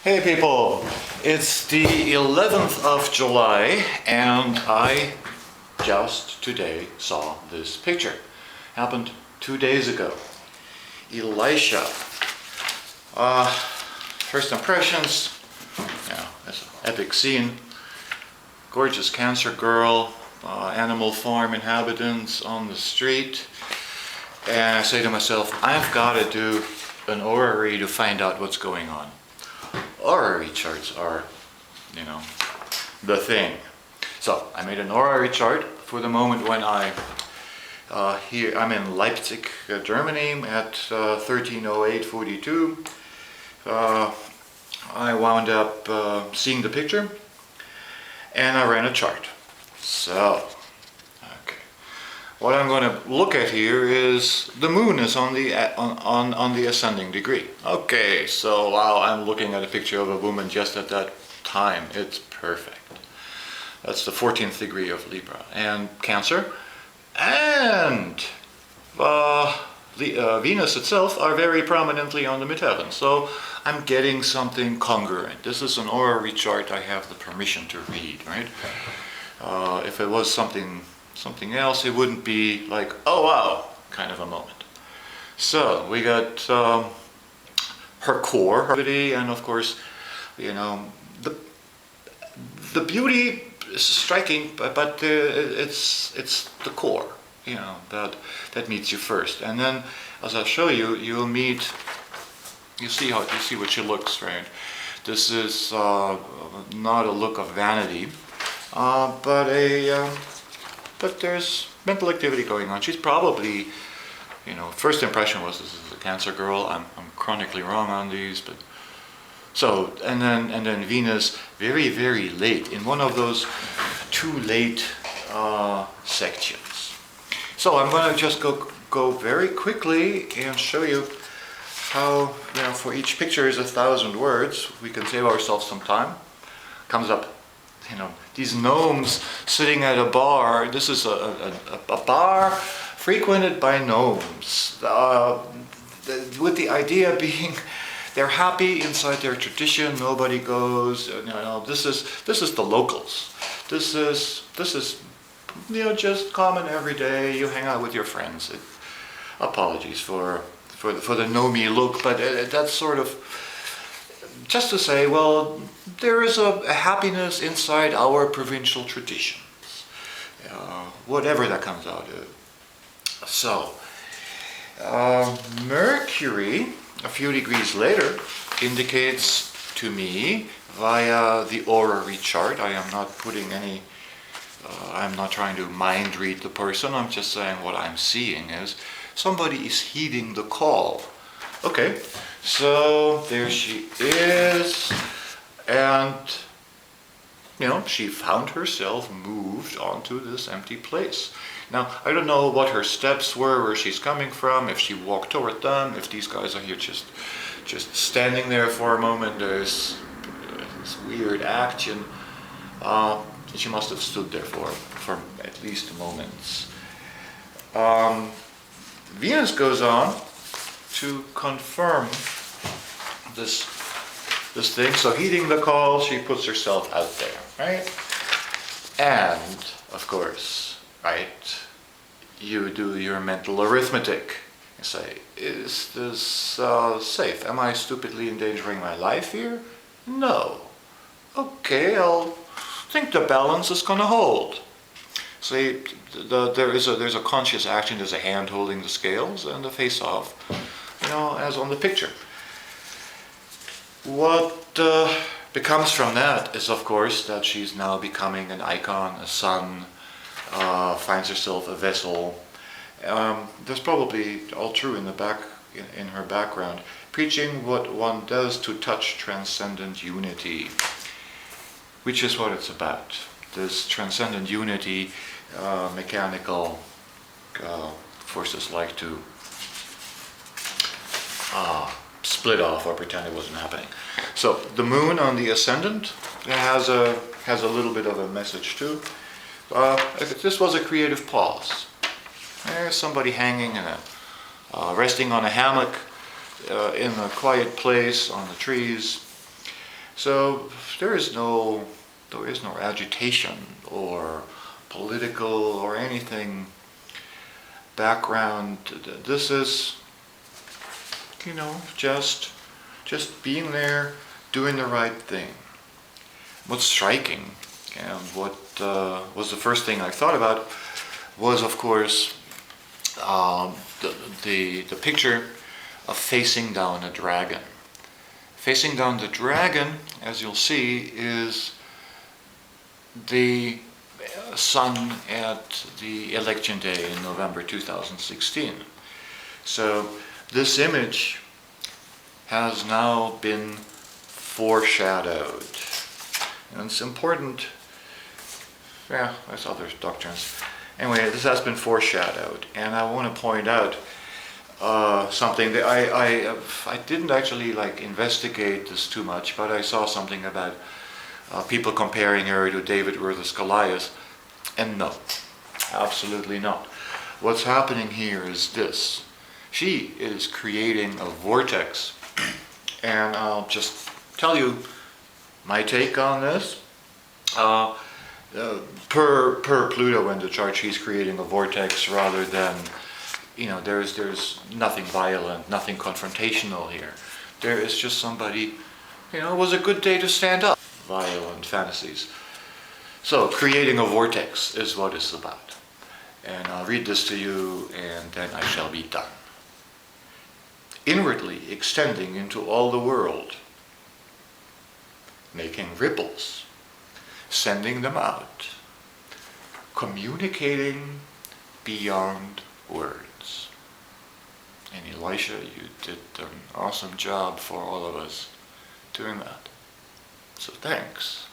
Hey people, it's the 11th of July and I just today saw this picture. Happened 2 days ago. Leshia. First impressions, yeah, it's an epic scene. Gorgeous Cancer girl, animal farm inhabitants on the street. And I say to myself, I've got to do an horary to find out what's going on. Horary charts are, the thing. So I made an horary chart for the moment when I'm in Leipzig, Germany at 13:08:42. I wound up seeing the picture and I ran a chart. So, okay. What I'm going to look at here is the moon is on the ascending degree. Okay, so while I'm looking at a picture of a woman just at that time, it's perfect. That's the 14th degree of Libra and Cancer, and Venus itself are very prominently on the midheaven. So I'm getting something congruent. This is an horary chart I have the permission to read, right? If it was something else, it wouldn't be like, oh wow, kind of a moment. So we got her core, her beauty, and of course, the beauty is striking, but it's the core, that meets you first, and then as I'll show you, you'll meet. You see what she looks, right? This is not a look of vanity, but there's mental activity going on. She's probably, first impression was this is a Cancer girl. I'm chronically wrong on these, but so and then Venus very, very late in one of those too late sections. So I'm going to just go very quickly and show you how, for each picture is 1,000 words. We can save ourselves some time. Comes up, these gnomes sitting at a bar. This is a bar frequented by gnomes, with the idea being they're happy inside their tradition. Nobody goes. This is the locals. This is just common every day. You hang out with your friends. Apologies for the gnomey look, but that's sort of just to say, well, there is a happiness inside our provincial traditions, whatever that comes out of. So, Mercury, a few degrees later, indicates to me via the horary chart. I am not putting any, I'm not trying to mind read the person, I'm just saying what I'm seeing is somebody is heeding the call. Okay, so there she is, and she found herself moved onto this empty place. Now, I don't know what her steps were, where she's coming from, if she walked toward them, if these guys are here just standing there for a moment. There's this weird action. She must have stood there for at least moments. Venus goes on to confirm this thing. So heeding the call, she puts herself out there, right? And of course, right, you do your mental arithmetic. You say, is this safe? Am I stupidly endangering my life here? No. Okay, I'll think the balance is going to hold. See, there's a conscious action. There's a hand holding the scales and the face-off, as on the picture. What becomes from that is, of course, that she's now becoming an icon, a sun, finds herself a vessel. There's probably all true in her background, preaching what one does to touch transcendent unity, which is what it's about. This transcendent unity, mechanical forces like to split off or pretend it wasn't happening. So the moon on the ascendant has a little bit of a message too. This was a creative pause. There's somebody hanging in resting on a hammock in a quiet place on the trees. So there is no agitation or political or anything background. This is, just being there, doing the right thing. What's striking, and what was the first thing I thought about, was of course the picture of facing down a dragon. Facing down the dragon, as you'll see, is the sun at the election day in November 2016. So this image has now been foreshadowed. And it's important, there's other doctrines. Anyway, this has been foreshadowed, and I want to point out something that I didn't actually investigate this too much, but I saw something about people comparing her to David versus Goliath, and no, absolutely not. What's happening here is this: she is creating a vortex, and I'll just tell you my take on this. Per Pluto in the chart, she's creating a vortex rather than, there's nothing violent, nothing confrontational here. There is just somebody, it was a good day to stand up. Violent fantasies. So creating a vortex is what it's about. And I'll read this to you, and then I shall be done. Inwardly extending into all the world, making ripples, sending them out, communicating beyond words. And Leshia, you did an awesome job for all of us doing that. So thanks.